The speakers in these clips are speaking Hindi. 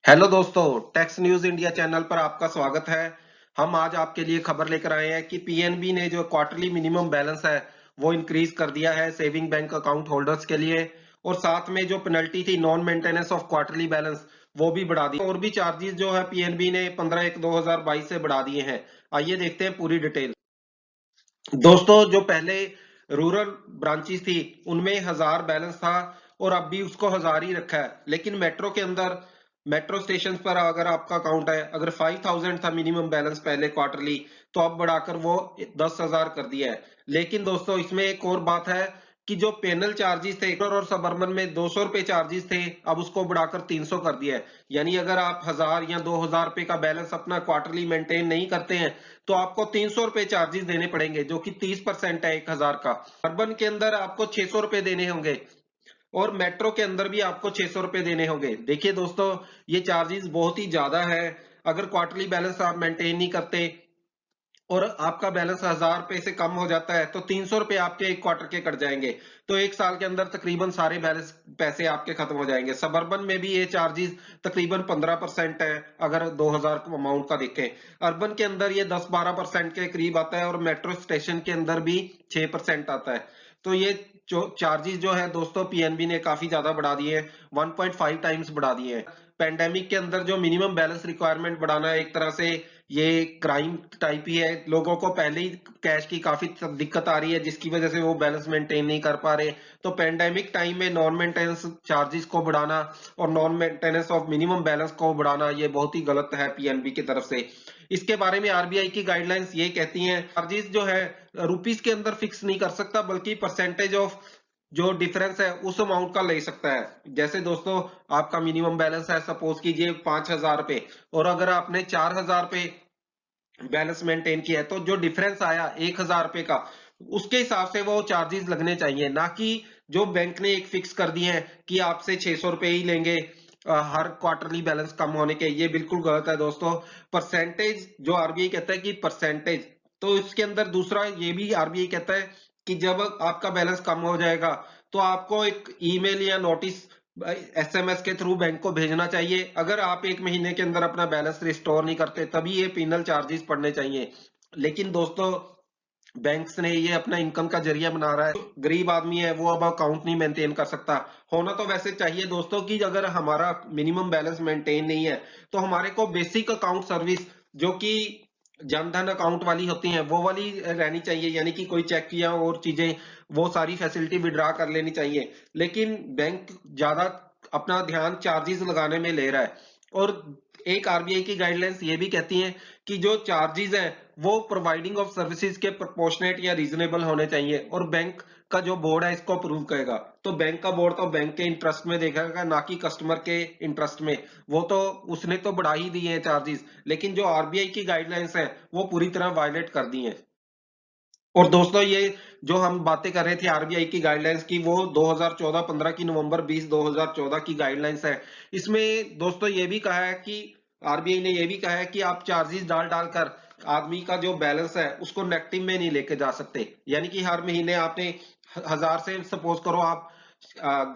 हेलो दोस्तों, टैक्स न्यूज इंडिया चैनल पर आपका स्वागत है। हम आज आपके लिए खबर लेकर आए हैं कि पीएनबी ने जो क्वार्टरली मिनिमम बैलेंस है वो इंक्रीज कर दिया है सेविंग बैंक अकाउंट होल्डर्स के लिए। और साथ में जो पेनल्टी थी non maintenance of quarterly balance वो भी बढ़ा दी। और भी चार्जेस जो है पीएनबी ने 15/1/2022 से बढ़ा दिए हैं। आइए देखते हैं पूरी डिटेल। दोस्तों, जो पहले रूरल ब्रांचेस थी उनमें 1000 बैलेंस था और अब भी उसको 1000 ही रखा है। लेकिन मेट्रो के अंदर मेट्रो स्टेशन पर अगर आपका अकाउंट है, अगर 5000 था मिनिमम बैलेंस पहले क्वार्टरली, तो अब बढ़ाकर वो 10,000 कर दिया है। लेकिन दोस्तों, इसमें एक और बात है कि जो पेनल चार्जेस थे और सबर्बन में 200 रुपए चार्जेस थे, अब उसको बढ़ाकर 300 कर दिया है। यानी अगर आप 1000 या 2000 रुपए का बैलेंस अपना क्वार्टरली मेंटेन नहीं करते हैं तो आपको 300 रुपए चार्जेस देने पड़ेंगे, जो कि 30% है 1000 का। अर्बन के अंदर आपको 600 रुपए देने होंगे और मेट्रो के अंदर भी आपको 600 रुपए देने होंगे। देखिए दोस्तों, ये चार्जेस बहुत ही ज्यादा है। अगर क्वार्टरली बैलेंस आप मेंटेन नहीं करते और आपका बैलेंस 1000 रुपए से कम हो जाता है तो 300 रुपए आपके एक क्वार्टर के कट जाएंगे। तो एक साल के अंदर तकरीबन सारे बैलेंस पैसे आपके खत्म हो जाएंगे। सबअर्बन में भी ये चार्जेस तकरीबन 15% है अगर 2000 अमाउंट का देखें। अर्बन के अंदर ये 10-12% के करीब आता है और मेट्रो स्टेशन के अंदर भी 6% आता है। तो ये जो चार्जेस जो है दोस्तों, पीएनबी ने काफी ज्यादा बढ़ा दिए हैं, 1.5 टाइम्स बढ़ा दिए हैं। पेंडेमिक के अंदर जो मिनिमम बैलेंस रिक्वायरमेंट बढ़ाना एक तरह से ये क्राइम टाइप ही है। लोगों को पहले ही कैश की काफी दिक्कत आ रही है जिसकी वजह से वो बैलेंस मेंटेन नहीं कर पा रहे। तो पेंडेमिक टाइम में नॉन मेंटेनेंस चार्जेस को बढ़ाना और non maintenance of minimum balance को बढ़ाना ये बहुत ही गलत है पीएनबी की तरफ से। इसके बारे में आरबीआई की गाइडलाइंस ये कहती हैं चार्जेस जो है रुपीस के अंदर फिक्स नहीं कर सकता, बल्कि परसेंटेज ऑफ जो डिफरेंस है उस अमाउंट का ले सकता है। जैसे दोस्तों, आपका मिनिमम बैलेंस है सपोज कीजिए 5000 रुपए, और अगर आपने 4000 रुपए बैलेंस मेंटेन किया है तो जो डिफरेंस आया 1000 रुपए का, उसके हिसाब से वो चार्जेस लगने चाहिए, ना कि जो बैंक ने एक फिक्स कर दिए हैं कि आपसे 600 रुपए ही लेंगे हर क्वार्टरली बैलेंस कम होने के। ये बिल्कुल गलत है दोस्तों। परसेंटेज जो आरबीआई कहता है कि परसेंटेज, तो इसके अंदर दूसरा ये भी आरबीआई कहता है कि जब आपका बैलेंस कम हो जाएगा तो आपको एक ईमेल या नोटिस एसएमएस के थ्रू बैंक को भेजना चाहिए। अगर आप एक महीने के अंदर अपना बैलेंस रिस्टोर नहीं करते तभी ये पिनल चार्जेस पड़ने चाहिए। लेकिन दोस्तों, बैंक्स ने ये अपना इनकम का जरिया बना रहा है। गरीब आदमी है वो अब अकाउंट नहीं मेंटेन कर सकता। होना तो वैसे चाहिए दोस्तों कि अगर हमारा मिनिमम बैलेंस मेंटेन नहीं है तो हमारे को बेसिक अकाउंट सर्विस जो कि जनधन अकाउंट वाली होती हैं वो वाली रहनी चाहिए, यानी कि कोई चेक या और चीजें, वो सारी फैसिलिटी विड्रा कर लेनी चाहिए। लेकिन बैंक ज्यादा अपना ध्यान चार्जेस लगाने में ले रहा है। और एक आरबीआई की गाइडलाइंस ये भी कहती है कि जो चार्जेस है वो प्रोवाइडिंग ऑफ सर्विसेज के प्रोपोर्शनेट या रीजनेबल होने चाहिए, और बैंक का जो बोर्ड है इसको अप्रूव करेगा। तो बैंक का बोर्ड तो बैंक के इंटरेस्ट में देखेगा, ना कि कस्टमर के इंटरेस्ट में। वो तो उसने तो बढ़ा ही दिए हैं चार्जेस, लेकिन जो आरबीआई की गाइडलाइंस है वो पूरी तरह वायलेट कर दी है। और दोस्तों, ये जो हम बातें कर रहे थे आरबीआई की गाइडलाइंस की, वो 2014-15 की नवंबर 20 2014 की गाइडलाइंस है। इसमें दोस्तों ये भी कहा है कि आरबीआई ने ये भी कहा है कि आप चार्जेस डाल डालकर आदमी का जो बैलेंस है उसको नेगेटिव में नहीं लेके जा सकते। यानी कि हर महीने आपने 1000 से सपोज करो आप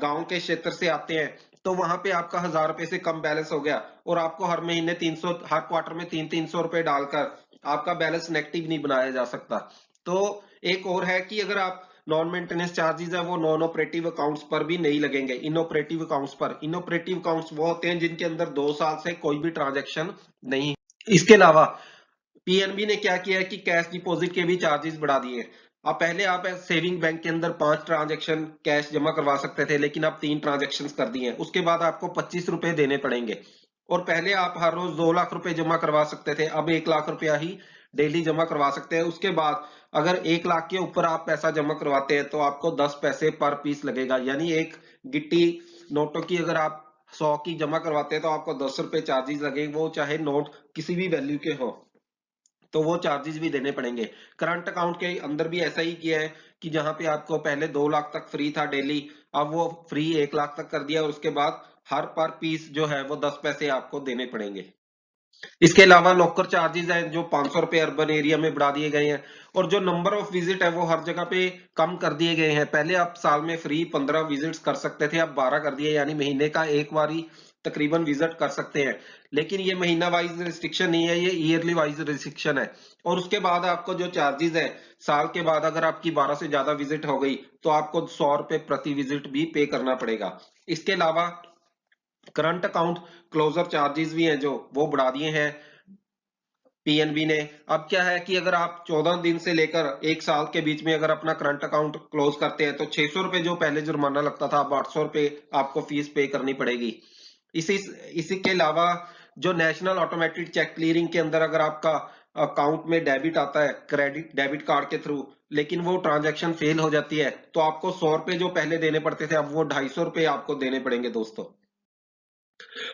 गांव के क्षेत्र से आते हैं, तो वहां पे आपका 1000 रुपए से कम बैलेंस हो गया और आपको हर महीने 300, हर क्वार्टर में 300 रुपए डालकर आपका बैलेंस नेगेटिव नहीं बनाया जा सकता। तो एक और है कि अगर आप नॉन मेंटेनेंस चार्जेस है वो नॉन ऑपरेटिव अकाउंट्स पर भी नहीं लगेंगे, इनऑपरेटिव अकाउंट्स पर। इनऑपरेटिव अकाउंट्स वो होते हैं जिनके अंदर 2 साल से कोई भी ट्रांजैक्शन नहीं। इसके अलावा पीएनबी ने क्या किया है कि कैश डिपॉजिट के भी चार्जेस बढ़ा दिए हैं। अब पहले आप सेविंग बैंक के अंदर 5 ट्रांजैक्शन कैश जमा करवा सकते थे, लेकिन अब 3 ट्रांजैक्शन कर दिए हैं। उसके बाद आपको 25 रुपए देने पड़ेंगे। और पहले आप हर रोज 2 लाख रुपए जमा करवा सकते थे, अब 1 लाख रुपया ही डेली जमा करवा सकते हैं। उसके बाद अगर 1 लाख के ऊपर आप पैसा जमा करवाते हैं तो आपको 10 पैसे पर पीस लगेगा। यानी एक गिट्टी नोटों की अगर आप 100 की जमा करवाते हैं तो आपको 10 रुपए चार्जेस लगेंगे, वो चाहे नोट किसी भी वैल्यू के हो, तो वो चार्जेस भी देने पड़ेंगे। करंट अकाउंट के अंदर भी ऐसा ही किया है कि जहां पे आपको पहले 2 लाख तक फ्री था डेली, अब वो फ्री 1 लाख तक कर दिया और उसके बाद हर पर पीस जो है वो 10 पैसे आपको देने पड़ेंगे। इसके अलावा लॉकर चार्जेस हैं जो 500 रुपए अर्बन एरिया में बढ़ा दिए गए हैं। और जो नंबर ऑफ विजिट है वो हर जगह पे कम कर दिए गए हैं। पहले आप साल में फ्री 15 विजिट्स कर सकते थे, अब 12 कर दिए, यानी महीने का एक बार ही तकरीबन विजिट कर सकते हैं। लेकिन ये महीना वाइज रिस्ट्रिक्शन नहीं है, ये ईयरली वाइज रिस्ट्रिक्शन है। और उसके बाद आपको जो चार्जेस है, साल के बाद अगर आपकी 12 से ज्यादा विजिट हो गई तो आपको 100 रुपए प्रति विजिट भी पे करना पड़ेगा। इसके अलावा करंट अकाउंट क्लोजर चार्जेस भी हैं जो वो बढ़ा दिए हैं पीएनबी ने। अब क्या है कि अगर आप 14 दिन से लेकर 1 साल के बीच में अगर अपना करंट अकाउंट क्लोज करते हैं तो 600 रुपए जो पहले जुर्माना लगता था, अब 800 रुपए आपको फीस पे करनी पड़ेगी। इसी इसी के अलावा जो नेशनल ऑटोमेटेड चेक क्लियरिंग के अंदर अगर आपका अकाउंट में डेबिट आता है क्रेडिट डेबिट कार्ड के थ्रू, लेकिन वो ट्रांजैक्शन फेल हो जाती है, तो आपको 100 रुपए जो पहले देने पड़ते थे, अब वो 250 रुपए आपको देने पड़ेंगे दोस्तों।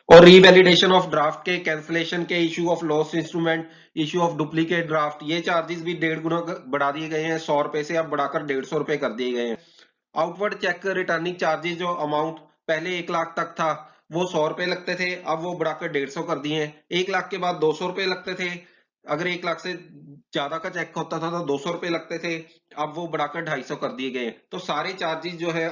और रीवैलिडेशन ऑफ ड्राफ्ट के, कैंसिलेशन के, issue of loss instrument, issue of duplicate draft, ये चार्जेस भी 1.5 गुना बढ़ा दिए गए हैं। 100 रुपए से अब बढ़ाकर 150 रुपए कर दिए गए हैं। आउटवर्ड चेक रिटर्निंग चार्जेस जो अमाउंट पहले 1 लाख तक था वो 100 रुपए लगते थे, अब वो बढ़ाकर 150 कर दिए हैं। 1 लाख के बाद 200 रुपए लगते थे, अगर 1 लाख से ज्यादा का चेक होता था तो 200 रुपए लगते थे, अब वो बढ़ाकर 250 कर दिए गए। तो सारे चार्जेस जो है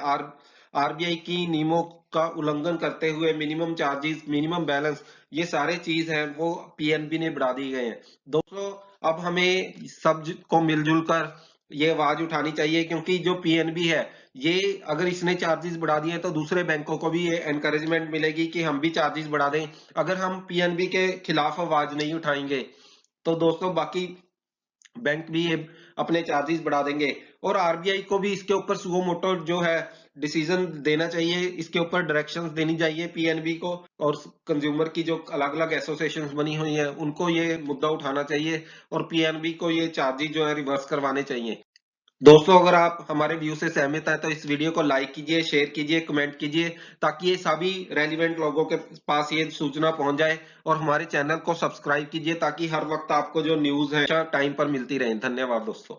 आरबीआई की नियमों का उल्लंघन करते हुए मिनिमम चार्जेस, मिनिमम बैलेंस, ये सारे चीज हैं वो पीएनबी ने बढ़ा दिए गए हैं दोस्तों। अब हमें सब को मिलजुल कर ये आवाज उठानी चाहिए, क्योंकि जो पीएनबी है ये अगर इसने चार्जेस बढ़ा दिए तो दूसरे बैंकों को भी ये एनकरेजमेंट मिलेगी कि हम भी चार्जेस बढ़ा दें। अगर हम पीएनबी के खिलाफ आवाज नहीं उठाएंगे तो दोस्तों बाकी बैंक भी ये अपने चार्जेस बढ़ा देंगे। और आरबीआई को भी इसके ऊपर सुओ मोटो जो है डिसीजन देना चाहिए, इसके ऊपर डायरेक्शंस देनी चाहिए पीएनबी को। और कंज्यूमर की जो अलग अलग एसोसिएशंस बनी हुई हैं उनको ये मुद्दा उठाना चाहिए और पीएनबी को ये चार्जेस जो है रिवर्स करवाने चाहिए। दोस्तों अगर आप हमारे व्यू से सहमत हैं तो इस वीडियो को लाइक कीजिए, शेयर कीजिए, कमेंट कीजिए, ताकि ये सभी रेलिवेंट लोगों के पास ये सूचना पहुंच जाए। और हमारे चैनल को सब्सक्राइब कीजिए ताकि हर वक्त आपको जो न्यूज है टाइम पर मिलती रहे। धन्यवाद दोस्तों।